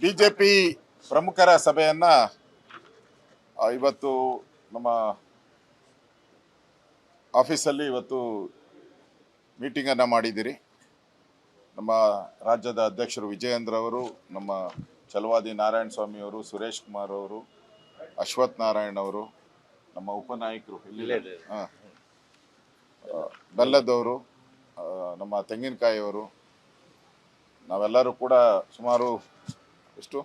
BJP ಪ್ರಮುಖರ ಸಭೆಯನ್ನ ಇವತ್ತು ನಮ್ಮ ಆಫೀಸಲ್ಲಿ ಇವತ್ತು ಮೀಟಿಂಗ್ ಅನ್ನ ಮಾಡಿದಿರಿ. ನಮ್ಮ ರಾಜ್ಯದ ಅಧ್ಯಕ್ಷರು ವಿಜಯೇಂದ್ರ ಅವರು, ನಮ್ಮ ಛಲವಾದಿ ನಾರಾಯಣ ಸ್ವಾಮಿ ಅವರು, ಸುರೇಶ್ ಕುಮಾರ್ ಅವರು, ಅಶ್ವಥ್ ನಾರಾಯಣ್ ಅವರು, ನಮ್ಮ ಉಪನಾಯಕರು ಬೆಲ್ಲದವರು, ನಮ್ಮ ತೆಂಗಿನಕಾಯಿ ಅವರು, ನಾವೆಲ್ಲರೂ ಕೂಡ ಸುಮಾರು ಎಷ್ಟು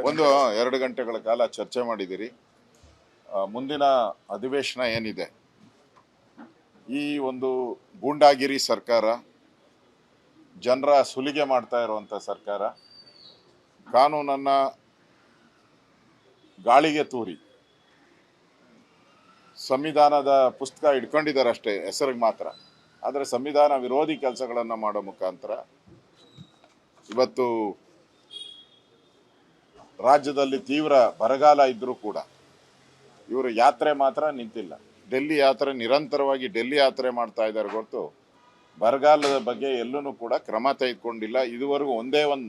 2 ಗಂಟೆಗಳ ಕಾಲ ಚರ್ಚೆ ಮಾಡಿದಿರಿ. ಮುಂದಿನ ಅಧಿವೇಶನ ಏನಿದೆ, ಈ ಒಂದು ಗೂಂಡಾಗಿರಿ ಸರ್ಕಾರ, ಜನರ ಸುಲಿಗೆ ಮಾಡ್ತಾ ಇರುವಂಥ ಸರ್ಕಾರ, ಕಾನೂನನ್ನ ಗಾಳಿಗೆ ತೂರಿ ಸಂವಿಧಾನದ ಪುಸ್ತಕ ಇಟ್ಕೊಂಡಿದ್ದಾರೆ ಅಷ್ಟೇ ಹೆಸರಿಗೆ ಮಾತ್ರ, ಆದರೆ ಸಂವಿಧಾನ ವಿರೋಧಿ ಕೆಲಸಗಳನ್ನು ಮಾಡೋ ಮುಖಾಂತರ ಇವತ್ತು ರಾಜ್ಯದಲ್ಲಿ ತೀವ್ರ ಬರಗಾಲ ಇದ್ದರೂ ಕೂಡ ಇವರು ಯಾತ್ರೆ ಮಾತ್ರ ನಿಂತಿಲ್ಲ. ಡೆಲ್ಲಿ ಯಾತ್ರೆ ನಿರಂತರವಾಗಿ ಡೆಲ್ಲಿ ಯಾತ್ರೆ ಮಾಡ್ತಾ ಇದ್ದಾರೆ ಹೊರತು ಬರಗಾಲದ ಬಗ್ಗೆ ಎಲ್ಲೂ ಕೂಡ ಕ್ರಮ ತೆಗೆದುಕೊಂಡಿಲ್ಲ. ಇದುವರೆಗೂ ಒಂದೇ ಒಂದು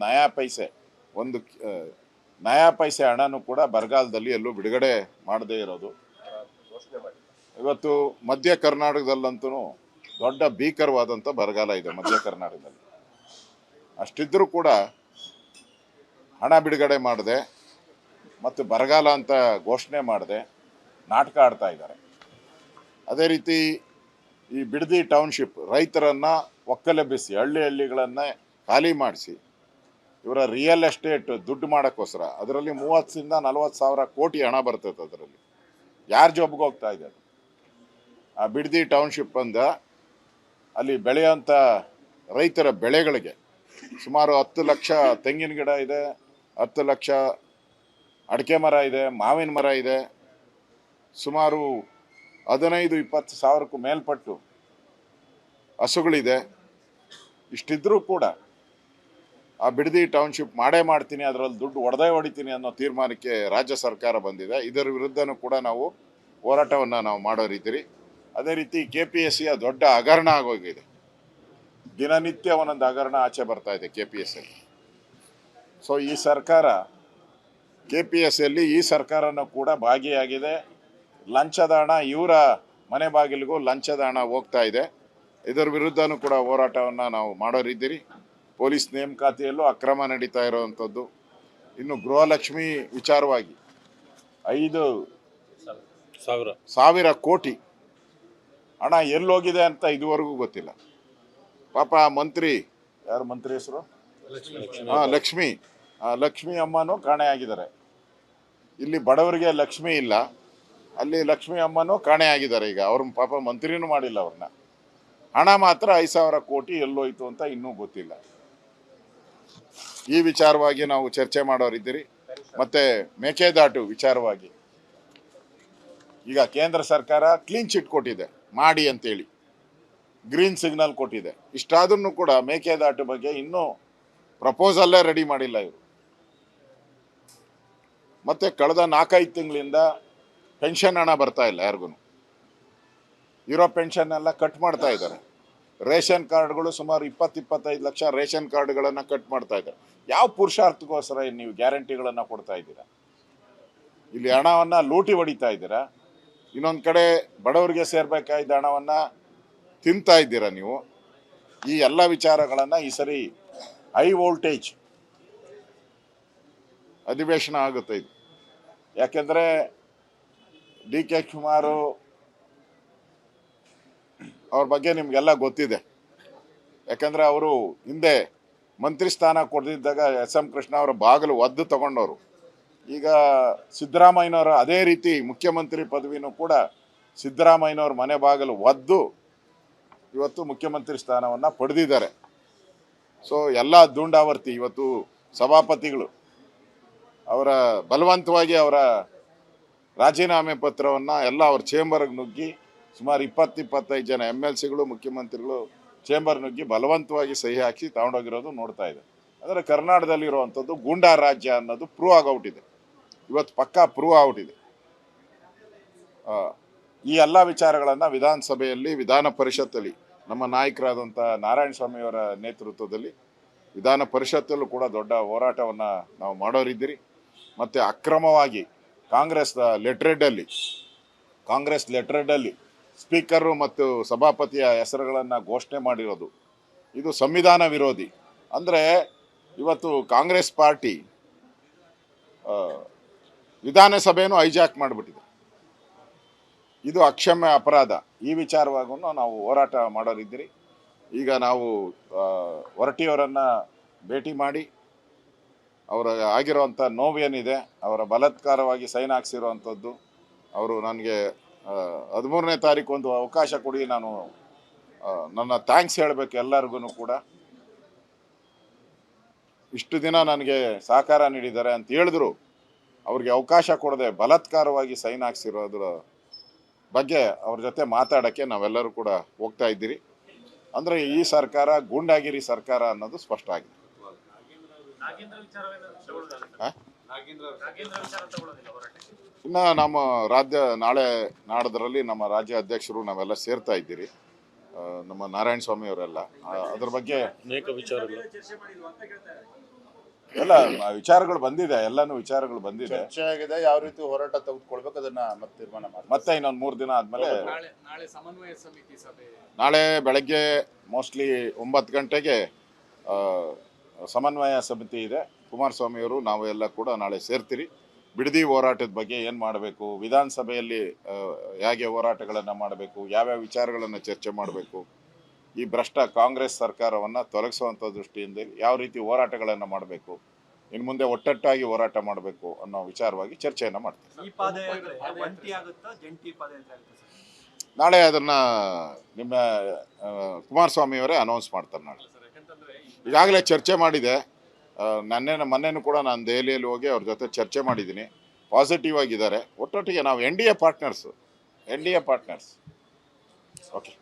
ನಯಾ ಪೈಸೆ ಹಣನೂ ಕೂಡ ಬರಗಾಲದಲ್ಲಿ ಎಲ್ಲೂ ಬಿಡುಗಡೆ ಮಾಡದೇ ಇರೋದು. ಇವತ್ತು ಮಧ್ಯ ಕರ್ನಾಟಕದಲ್ಲಂತೂ ದೊಡ್ಡ ಭೀಕರವಾದಂಥ ಬರಗಾಲ ಇದೆ. ಮಧ್ಯ ಕರ್ನಾಟಕದಲ್ಲಿ ಅಷ್ಟಿದ್ರೂ ಕೂಡ ಹಣ ಬಿಡುಗಡೆ ಮಾಡದೆ ಮತ್ತು ಬರಗಾಲ ಅಂತ ಘೋಷಣೆ ಮಾಡದೆ ನಾಟಕ ಆಡ್ತಾ ಇದ್ದಾರೆ. ಅದೇ ರೀತಿ ಈ ಬಿಡದಿ ಟೌನ್ಶಿಪ್ ರೈತರನ್ನು ಒಕ್ಕಲೆಬ್ಬಿಸಿ ಹಳ್ಳಿಗಳನ್ನು ಖಾಲಿ ಮಾಡಿಸಿ ಇವರ ರಿಯಲ್ ಎಸ್ಟೇಟ್ ದುಡ್ಡು ಮಾಡೋಕ್ಕೋಸ್ಕರ ಅದರಲ್ಲಿ 30,000 ರಿಂದ 40,000 ಕೋಟಿ ಹಣ ಬರ್ತೈತೆ. ಅದರಲ್ಲಿ ಯಾರ ಜೊಬ್ಗೆ ಹೋಗ್ತಾ ಇದೆ? ಆ ಬಿಡದಿ ಟೌನ್ಶಿಪ್ ಅಂದ ಅಲ್ಲಿ ಬೆಳೆಯೋಂಥ ರೈತರ ಬೆಳೆಗಳಿಗೆ ಸುಮಾರು 10 ಲಕ್ಷ ತೆಂಗಿನ ಗಿಡ ಇದೆ, 10 ಲಕ್ಷ ಅಡಿಕೆ ಮರ ಇದೆ, ಮಾವಿನ ಮರ ಇದೆ, ಸುಮಾರು 15-20 ಸಾವಿರಕ್ಕೂ ಮೇಲ್ಪಟ್ಟು ಹಸುಗಳಿದೆ. ಇಷ್ಟಿದ್ರೂ ಕೂಡ ಆ ಬಿಡದಿ ಟೌನ್ಶಿಪ್ ಮಾಡೇ ಮಾಡ್ತೀನಿ, ಅದರಲ್ಲಿ ದುಡ್ಡು ಹೊಡಿತೀನಿ ಅನ್ನೋ ತೀರ್ಮಾನಕ್ಕೆ ರಾಜ್ಯ ಸರ್ಕಾರ ಬಂದಿದೆ. ಇದರ ವಿರುದ್ಧನೂ ಕೂಡ ನಾವು ಹೋರಾಟವನ್ನು ನಾವು ಮಾಡೋರಿದ್ದೀರಿ. ಅದೇ ರೀತಿ KPSCಯ ದೊಡ್ಡ ಹಗರಣ ಆಗೋಗಿದೆ. ದಿನನಿತ್ಯ ಒಂದೊಂದು ಹಗರಣ ಆಚೆ ಬರ್ತಾ ಇದೆ KPSC. ಸೊ ಈ ಸರ್ಕಾರ KPSCಯಲ್ಲಿ ಈ ಸರ್ಕಾರನೂ ಕೂಡ ಭಾಗಿಯಾಗಿದೆ. ಲಂಚದ ಹಣ ಇವರ ಮನೆ ಬಾಗಿಲಿಗೂ ಲಂಚದ ಹಣ ಹೋಗ್ತಾ ಇದೆ. ಇದರ ವಿರುದ್ಧನೂ ಕೂಡ ಹೋರಾಟವನ್ನು ನಾವು ಮಾಡೋರಿದ್ದೀರಿ. ಪೊಲೀಸ್ ನೇಮಕಾತಿಯಲ್ಲೂ ಅಕ್ರಮ ನಡೀತಾ ಇರೋವಂಥದ್ದು. ಇನ್ನು ಗೃಹಲಕ್ಷ್ಮಿ ವಿಚಾರವಾಗಿ 5,000 ಕೋಟಿ ಹಣ ಎಲ್ಲೋಗಿದೆ ಅಂತ ಇದುವರೆಗೂ ಗೊತ್ತಿಲ್ಲ. ಪಾಪ ಮಂತ್ರಿ ಹೆಸರು ಲಕ್ಷ್ಮಿ ಅಮ್ಮನೂ ಕಾಣೆಯಾಗಿದ್ದಾರೆ. ಇಲ್ಲಿ ಬಡವರಿಗೆ ಲಕ್ಷ್ಮಿ ಇಲ್ಲ, ಅಲ್ಲಿ ಲಕ್ಷ್ಮಿ ಅಮ್ಮನೂ ಕಾಣೆಯಾಗಿದ್ದಾರೆ. ಈಗ ಅವ್ರ ಪಾಪ ಮಂತ್ರಿನೂ ಮಾಡಿಲ್ಲ ಅವ್ರನ್ನ. ಹಣ ಮಾತ್ರ 5,000 ಕೋಟಿ ಎಲ್ಲೋಯ್ತು ಅಂತ ಇನ್ನೂ ಗೊತ್ತಿಲ್ಲ. ಈ ವಿಚಾರವಾಗಿ ನಾವು ಚರ್ಚೆ ಮಾಡೋರಿದ್ದೀರಿ. ಮತ್ತೆ ಮೇಕೆದಾಟು ವಿಚಾರವಾಗಿ ಈಗ ಕೇಂದ್ರ ಸರ್ಕಾರ ಕ್ಲೀನ್ ಚಿಟ್ ಕೊಟ್ಟಿದೆ, ಮಾಡಿ ಅಂತೇಳಿ ಗ್ರೀನ್ ಸಿಗ್ನಲ್ ಕೊಟ್ಟಿದೆ. ಇಷ್ಟಾದ್ರೂ ಕೂಡ ಮೇಕೆದಾಟು ಬಗ್ಗೆ ಇನ್ನೂ ಪ್ರಪೋಸಲ್ಲೇ ರೆಡಿ ಮಾಡಿಲ್ಲ ಇವರು. ಮತ್ತೆ ಕಳೆದ 4-5 ತಿಂಗಳಿಂದ ಪೆನ್ಷನ್ ಹಣ ಬರ್ತಾ ಇಲ್ಲ ಯಾರಿಗೂ. ಇರೋ ಪೆನ್ಷನ್ ಎಲ್ಲ ಕಟ್ ಮಾಡ್ತಾ ಇದ್ದಾರೆ. ರೇಷನ್ ಕಾರ್ಡ್ಗಳು ಸುಮಾರು 20-25 ಲಕ್ಷ ರೇಷನ್ ಕಾರ್ಡ್ಗಳನ್ನು ಕಟ್ ಮಾಡ್ತಾ ಇದ್ದಾರೆ. ಯಾವ ಪುರುಷಾರ್ಥಕ್ಕೋಸ್ಕರ ನೀವು ಗ್ಯಾರಂಟಿಗಳನ್ನು ಕೊಡ್ತಾ ಇದ್ದೀರಾ? ಇಲ್ಲಿ ಹಣವನ್ನು ಲೂಟಿ ಹೊಡಿತಾ ಇದ್ದೀರಾ. ಇನ್ನೊಂದು ಕಡೆ ಬಡವರಿಗೆ ಸೇರ್ಬೇಕಾದ ಹಣವನ್ನು ತಿಂತಾ ಇದ್ದೀರಾ ನೀವು. ಈ ಎಲ್ಲ ವಿಚಾರಗಳನ್ನು ಈ ಸರಿ ಹೈ ವೋಲ್ಟೇಜ್ ಅಧಿವೇಶನ ಆಗುತ್ತೆ ಇದು. ಯಾಕೆಂದರೆ DK ಶಿವಕುಮಾರ್ ಅವ್ರ ಬಗ್ಗೆ ನಿಮಗೆಲ್ಲ ಗೊತ್ತಿದೆ. ಯಾಕಂದರೆ ಅವರು ಹಿಂದೆ ಮಂತ್ರಿ ಸ್ಥಾನ ಕೊಡ್ದಿದ್ದಾಗ SM ಕೃಷ್ಣ ಅವರ ಬಾಗಿಲು ಒದ್ದು ತಗೊಂಡವರು. ಈಗ ಸಿದ್ದರಾಮಯ್ಯನವರು ಅದೇ ರೀತಿ ಮುಖ್ಯಮಂತ್ರಿ ಪದವಿನೂ ಕೂಡ ಸಿದ್ದರಾಮಯ್ಯನವ್ರ ಮನೆ ಬಾಗಿಲು ಒದ್ದು ಇವತ್ತು ಮುಖ್ಯಮಂತ್ರಿ ಸ್ಥಾನವನ್ನು ಪಡೆದಿದ್ದಾರೆ. ಸೊ ಎಲ್ಲ ದುಂಡಾವರ್ತಿ ಇವತ್ತು ಸಭಾಪತಿಗಳು ಅವರ ಬಲವಂತವಾಗಿ ಅವರ ರಾಜೀನಾಮೆ ಪತ್ರವನ್ನು ಎಲ್ಲ ಅವ್ರ ಚೇಂಬರ್ಗೆ ನುಗ್ಗಿ ಸುಮಾರು 20-25 ಜನ MLCಗಳು ಮುಖ್ಯಮಂತ್ರಿಗಳು ಚೇಂಬರ್ ನುಗ್ಗಿ ಬಲವಂತವಾಗಿ ಸಹಿ ಹಾಕಿ ತಗೊಂಡೋಗಿರೋದು ನೋಡ್ತಾ ಇದೆ. ಅಂದರೆ ಕರ್ನಾಟಕದಲ್ಲಿರುವಂಥದ್ದು ಗೂಂಡಾ ರಾಜ್ಯ ಅನ್ನೋದು ಪ್ರೂವ್ ಆಗೋಗ್ಬಿಟ್ಟಿದೆ. ಇವತ್ತು ಪಕ್ಕಾ ಪ್ರೂವ್ ಆಗ್ಬಿಟ್ಟಿದೆ. ಈ ಎಲ್ಲ ವಿಚಾರಗಳನ್ನು ವಿಧಾನಸಭೆಯಲ್ಲಿ ವಿಧಾನ ಪರಿಷತ್ತಲ್ಲಿ ನಮ್ಮ ನಾಯಕರಾದಂಥ ನಾರಾಯಣ ಸ್ವಾಮಿಯವರ ನೇತೃತ್ವದಲ್ಲಿ ವಿಧಾನ ಪರಿಷತ್ತಲ್ಲೂ ಕೂಡ ದೊಡ್ಡ ಹೋರಾಟವನ್ನು ನಾವು ಮಾಡೋರಿದ್ದೀರಿ. ಮತ್ತು ಅಕ್ರಮವಾಗಿ ಕಾಂಗ್ರೆಸ್ ಲೆಟ್ರೆಡಲ್ಲಿ ಸ್ಪೀಕರು ಮತ್ತು ಸಭಾಪತಿಯ ಹೆಸರುಗಳನ್ನು ಘೋಷಣೆ ಮಾಡಿರೋದು ಇದು ಸಂವಿಧಾನ ವಿರೋಧಿ. ಅಂದರೆ ಇವತ್ತು ಕಾಂಗ್ರೆಸ್ ಪಾರ್ಟಿ ವಿಧಾನಸಭೆಯನ್ನು ಹೈಜಾಕ್ ಮಾಡಿಬಿಟ್ಟಿದೆ. ಇದು ಅಕ್ಷಮ್ಯ ಅಪರಾಧ. ಈ ವಿಚಾರವಾಗೂ ನಾವು ಹೋರಾಟ ಮಾಡೋರಿದ್ದೀರಿ. ಈಗ ನಾವು ಹೊರಟಿಯವರನ್ನು ಭೇಟಿ ಮಾಡಿ ಅವರ ಆಗಿರೋವಂಥ ನೋವೇನಿದೆ, ಅವರ ಬಲಾತ್ಕಾರವಾಗಿ ಸೈನ್ ಹಾಕ್ಸಿರೋವಂಥದ್ದು, ಅವರು ನನಗೆ 13ನೇ ತಾರೀಕು ಒಂದು ಅವಕಾಶ ಕೊಡಿ, ನಾನು ನನ್ನ ಥ್ಯಾಂಕ್ಸ್ ಹೇಳಬೇಕು ಎಲ್ಲರಿಗೂ ಕೂಡ. ಇಷ್ಟು ದಿನ ನನಗೆ ಸಹಕಾರ ನೀಡಿದ್ದಾರೆ ಅಂತ ಹೇಳಿದ್ರು, ಅವ್ರಿಗೆ ಅವಕಾಶ ಕೊಡದೆ ಬಲಾತ್ಕಾರವಾಗಿ ಸೈನ್ ಹಾಕ್ಸಿರೋದ್ರ ಬಗ್ಗೆ ಅವ್ರ ಜೊತೆ ಮಾತಾಡೋಕ್ಕೆ ನಾವೆಲ್ಲರೂ ಕೂಡ ಹೋಗ್ತಾ ಇದ್ದೀರಿ. ಅಂದರೆ ಈ ಸರ್ಕಾರ ಗೂಂಡಾಗಿರಿ ಸರ್ಕಾರ ಅನ್ನೋದು ಸ್ಪಷ್ಟ ಆಗಿದೆ. ಇನ್ನು ನಮ್ಮ ನಾಡದ್ರಲ್ಲಿ ನಮ್ಮ ರಾಜ್ಯ ಅಧ್ಯಕ್ಷರು ನಾವೆಲ್ಲ ಸೇರ್ತಾ ಇದ್ದೀರಿ, ನಮ್ಮ ನಾರಾಯಣ ಸ್ವಾಮಿ ಅವರೆಲ್ಲ. ಅದ್ರ ಬಗ್ಗೆ ಅನೇಕ ವಿಚಾರಗಳು ಎಲ್ಲ ವಿಚಾರಗಳು ಬಂದಿದೆ, ಎಲ್ಲಾನು ವಿಚಾರಗಳು ಬಂದಿದೆ, ಚರ್ಚೆ ಆಗಿದೆ. ಯಾವ ರೀತಿ ಹೋರಾಟ ತೆಗೆದುಕೊಳ್ಬೇಕು ಅದನ್ನ ಮತ್ತೆ ತೀರ್ಮಾನ ಮಾಡಿ. ಮತ್ತೆ ಇನ್ನೊಂದು 3 ದಿನ ಆದ್ಮೇಲೆ ನಾಳೆ ಸಮನ್ವಯ ಸಮಿತಿ ಸಭೆ, ನಾಳೆ ಬೆಳಗ್ಗೆ ಮೋಸ್ಟ್ಲಿ 9 ಗಂಟೆಗೆ ಸಮನ್ವಯ ಸಮಿತಿ ಇದೆ. ಕುಮಾರಸ್ವಾಮಿ ಅವರು ನಾವು ಎಲ್ಲ ಕೂಡ ನಾಳೆ ಸೇರ್ತೀರಿ. ಬಿಡದಿ ಹೋರಾಟದ ಬಗ್ಗೆ ಏನು ಮಾಡಬೇಕು, ವಿಧಾನಸಭೆಯಲ್ಲಿ ಹೇಗೆ ಹೋರಾಟಗಳನ್ನು ಮಾಡಬೇಕು, ಯಾವ್ಯಾವ ವಿಚಾರಗಳನ್ನು ಚರ್ಚೆ ಮಾಡಬೇಕು, ಈ ಭ್ರಷ್ಟ ಕಾಂಗ್ರೆಸ್ ಸರ್ಕಾರವನ್ನು ತೊಲಗಿಸುವಂಥ ದೃಷ್ಟಿಯಿಂದ ಯಾವ ರೀತಿ ಹೋರಾಟಗಳನ್ನು ಮಾಡಬೇಕು, ಇನ್ನು ಮುಂದೆ ಒಟ್ಟೊಟ್ಟಾಗಿ ಹೋರಾಟ ಮಾಡಬೇಕು ಅನ್ನೋ ವಿಚಾರವಾಗಿ ಚರ್ಚೆಯನ್ನು ಮಾಡ್ತೀವಿ. ನಾಳೆ ಅದನ್ನು ನಿಮ್ಮ ಕುಮಾರಸ್ವಾಮಿಯವರೇ ಅನೌನ್ಸ್ ಮಾಡ್ತಾರೆ. ನಾಳೆ ಈಗಾಗಲೇ ಚರ್ಚೆ ಮಾಡಿದೆ. ಮೊನ್ನೆನೂ ಕೂಡ ನಾನು ದೆಹಲಿಯಲ್ಲಿ ಹೋಗಿ ಅವ್ರ ಜೊತೆ ಚರ್ಚೆ ಮಾಡಿದ್ದೀನಿ. ಪಾಸಿಟಿವ್ ಆಗಿದ್ದಾರೆ. ಒಟ್ಟೊಟ್ಟಿಗೆ ನಾವು N D A partners. Okay.